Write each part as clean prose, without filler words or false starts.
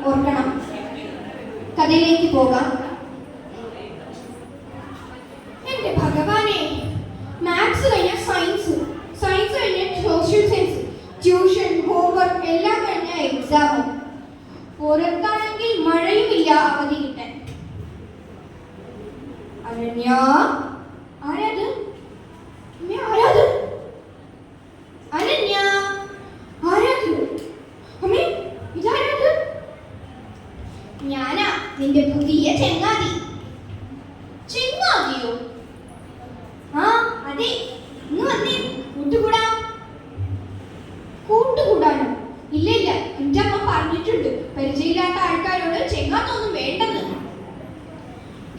ഓർക്കണം. കഥയിലേക്ക് പോകാം. എന്റെ ഭഗവാനെ, മാത്സ് കഴിഞ്ഞ സയൻസ്, സയൻസ് കഴിഞ്ഞ സോഷ്യൽ സയൻസ്, ട്യൂഷൻ, ഹോംവർക്ക് എല്ലാം കഴിഞ്ഞ എക്സാമും. പുറത്താണെങ്കിൽ മഴയുമില്ല അവധി കിട്ടാൻ. അരണ്യ, ആരാത്? ആരാത്? അനന്യ, ആരാത്? അമ്മേ, ഇതാരാത്? ഞാനാ, നിന്റെ പുതിയ ചെങ്ങാതി. ചെങ്ങാതിയോ? ആ അതെ, ഇന്ന് വന്നേ, കൂട്ടുകൂടാം. കൂട്ടുകൂടാനോ? ഇല്ല ഇല്ല, എന്റെ അമ്മ പറഞ്ഞിട്ടുണ്ട് പരിചയമില്ലാത്ത ആൾക്കാരോട് ചെങ്ങാത്തൊന്നും വേണ്ടെന്ന്.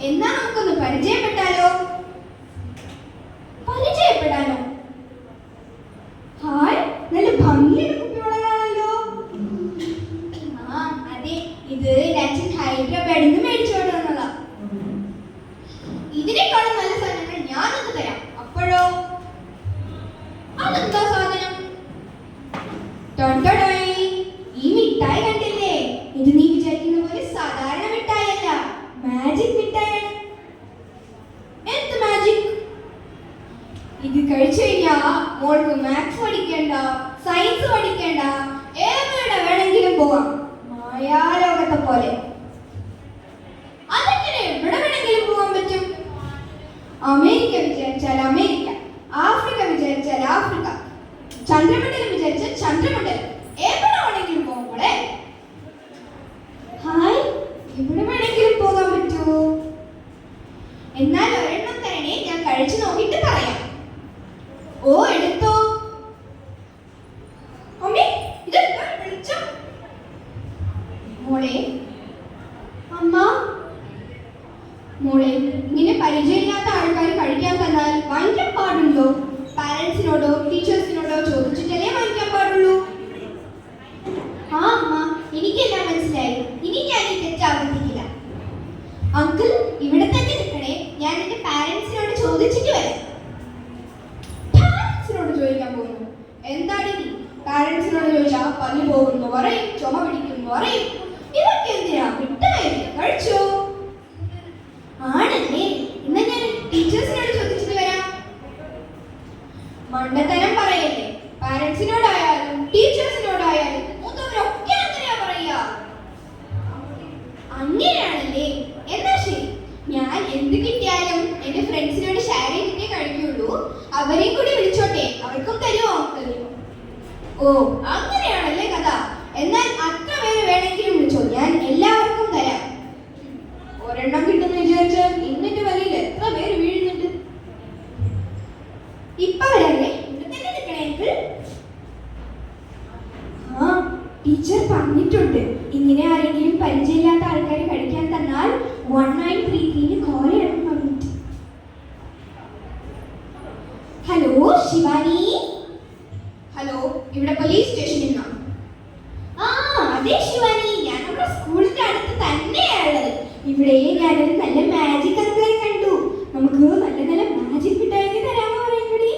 എന്നാ നമുക്കൊന്ന് പരിചയപ്പെട്ടാലോ? പരിചയപ്പെടാനോ? ഹായ്, നല്ല ഭംഗിയുള്ള കുപ്പിവളകളാണല്ലോ. ആ അതെ, ഇത് അച്ഛൻ ഹൈദരാബാദിൽ നിന്ന് മേടിച്ചോണ്ട് വന്നതാ. ഇതിനേക്കാളും നല്ല സാധനങ്ങൾ ഞാനൊന്ന് തരാം. അപ്പോഴോ? അതെന്താ സാധനം? ഈ മിഠായി കണ്ടില്ലേ? ഇത് നീ വിചാരിക്കുന്ന പോലെ സാധാരണ മിഠായല്ല, മാജിക് മിഠായാണ്. എന്ത് മാജിക്? ഇത് കഴിച്ചു കഴിഞ്ഞാ മോൾക്ക് മാത്സ് പഠിക്കേണ്ട, സയൻസ് പഠിക്കേണ്ട, എവിടെ വേണമെങ്കിലും പോവാം, മായാലോകത്തെ പോലെ. അതെങ്ങനെ എവിടെ വേണമെങ്കിലും പോകാൻ പറ്റും? അമേരിക്ക വിചാരിച്ചാൽ അമേരിക്ക, ആഫ്രിക്ക വിചാരിച്ചാൽ ആഫ്രിക്ക, ചന്ദ്രമണ്ഡലം വിചാരിച്ചാൽ ചന്ദ്രമണ്ഡലം, എവിടെ വേണമെങ്കിലും പോകുമ്പോളെ. ഹായ്, എവിടെ വേണമെങ്കിലും പോകാൻ പറ്റുമോ? എന്നാൽ ഒരെണ്ണം തരണേ, ഞാൻ കഴിച്ചു നോക്കിയിട്ട് പറയാം. ഓ എടുത്തോ. അമ്മേ, ഇതെന്താ വിളിച്ചോ? മോളെ, അമ്മ. മോളെ, ഇങ്ങനെ പരിചയമില്ലാത്ത ആൾക്കാർ കഴിക്കാൻ തന്നാൽ വാങ്ങിക്കാൻ പാടുണ്ടോ? പാരന്റ്സിനോടോ ടീച്ചേഴ്സിനോടോ ചോദിച്ചിട്ടല്ലേ വാങ്ങിക്കാൻ പാടുള്ളൂ. ആ അമ്മ, എനിക്കെല്ലാം മനസ്സിലായി. ഇനി ഞാൻ ഈ തെറ്റ് ആവർത്തിക്കില്ല. അങ്കിൾ, ഇവിടെ തന്നെ നിൽക്കണേ, ഞാൻ എന്റെ പാരന്റ്സിനോട് ചോദിച്ചിട്ട് വരാം. പാരന്റ്സിനോട് ചോദിക്കാൻ പോകുന്നു? എന്താടി നീ? പാരന്റ്സിനോട് ചോദിച്ചാ പല്ല് പോകുന്നു പറയും, ചുമ പിടിക്കുന്നു പറയും. ഇതൊക്കെ എന്തിനാ? മിഠായി കഴിച്ചോ? ആണല്ലേ, ഇന്ന് ഞാൻ ടീച്ചേഴ്സിനോട് ചോദിച്ചിട്ട് വരാം. മണ്ടത്തരം പറയല്ലേ. പാരന്റ്സിനോടായാലും ടീച്ചേഴ്സിനോടായാലും മൂത്തവരൊക്കെ അങ്ങനെയാ പറയാ. അങ്ങനെയാണല്ലേ? എന്നാ ശരി, ഞാൻ എന്ത് കിട്ടിയാലും എന്റെ ഫ്രണ്ട്സിനോട് ഷെയർ ചെയ്തിട്ടേ കഴിക്കുള്ളൂ. അവരെയും കൂടി വിളിച്ചോട്ടെ, അവർക്കും തരുമോ? ഓ അങ്ങനെയാണല്ലേ കഥ. എന്നാൽ അത്ര പേര് വേണമെങ്കിലും വിളിച്ചോ, ഞാൻ എല്ലാവർക്കും തരാം. ഒരെണ്ണം കിട്ടുന്ന വിചാരിച്ചാൽ ഇന്നിന്റെ വലയിൽ എത്ര പേര് വീഴുന്നുണ്ട്. ഇപ്പൊ വരല്ലേ, ഇവിടെ തന്നെ നിൽക്കണേ. ആ ടീച്ചർ പറഞ്ഞിട്ടുണ്ട്, ഇങ്ങനെ ആരെങ്കിലും പരിചയമില്ലാത്ത ആൾക്കാർ കഴിക്കാൻ തന്നാൽ 1933 കോൾ ചെയ്യണം പറഞ്ഞിട്ട്. ഹലോ ശിവാനി. ഹലോ, ഇവിടെ പോലീസ് സ്റ്റേഷനിൽ നിന്നാണ്. ആ അതെ ശിവാനി, ഞാൻ നമ്മുടെ സ്കൂളിന്റെ അടുത്ത് തന്നെയാണുള്ളത്. ഇവിടെ ഞാനൊരു നല്ല മാജിക് അങ്കിളെ കണ്ടു. നമുക്ക് നല്ല നല്ല മാജിക് മിഠായി തരാമെന്ന് പറയുമ്പോഴേ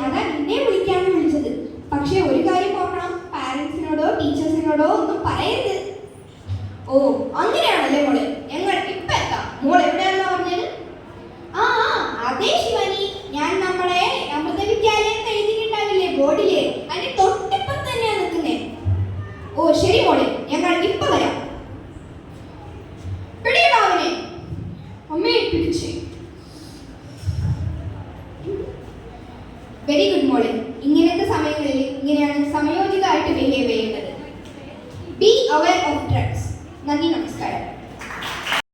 അതാ നിന്നെ വിളിക്കാന്ന് വിളിച്ചത്. പക്ഷെ ഒരു കാര്യം ഓർക്കണം, പാരന്റ്സിനോടോ ടീച്ചേഴ്സിനോടോ ഒന്നും പറയരുത്. ഓ അങ്ങനെയാണല്ലേ മോളെ, ഞങ്ങൾ ഇപ്പൊ എത്താം. മോൾ എവിടെയാണെന്നാ പറഞ്ഞത്? ആ അതെ ശിവാനി, ഞാൻ നമ്മളെ അമൃത വിദ്യാലയം എഴുതിയിട്ടുണ്ടാവില്ലേ ബോർഡില്, അതിന്റെ തൊട്ടിപ്പുറത്ത് തന്നെയാ നിൽക്കുന്നേ. ഓ ശരി മോളെ, ഞങ്ങൾ ഇപ്പൊ വരാം. പിടിയിടാവനെ. അമ്മയെ പിടിച്ച്. വെരി ഗുഡ് മോളെ. ഇങ്ങനത്തെ സമയങ്ങളിൽ ഇങ്ങനെയാണ് സമയോചിതമായിട്ട് ബിഹേവ് ചെയ്യേണ്ടത്. Be aware of drugs. നന്ദി, നമസ്കാരം.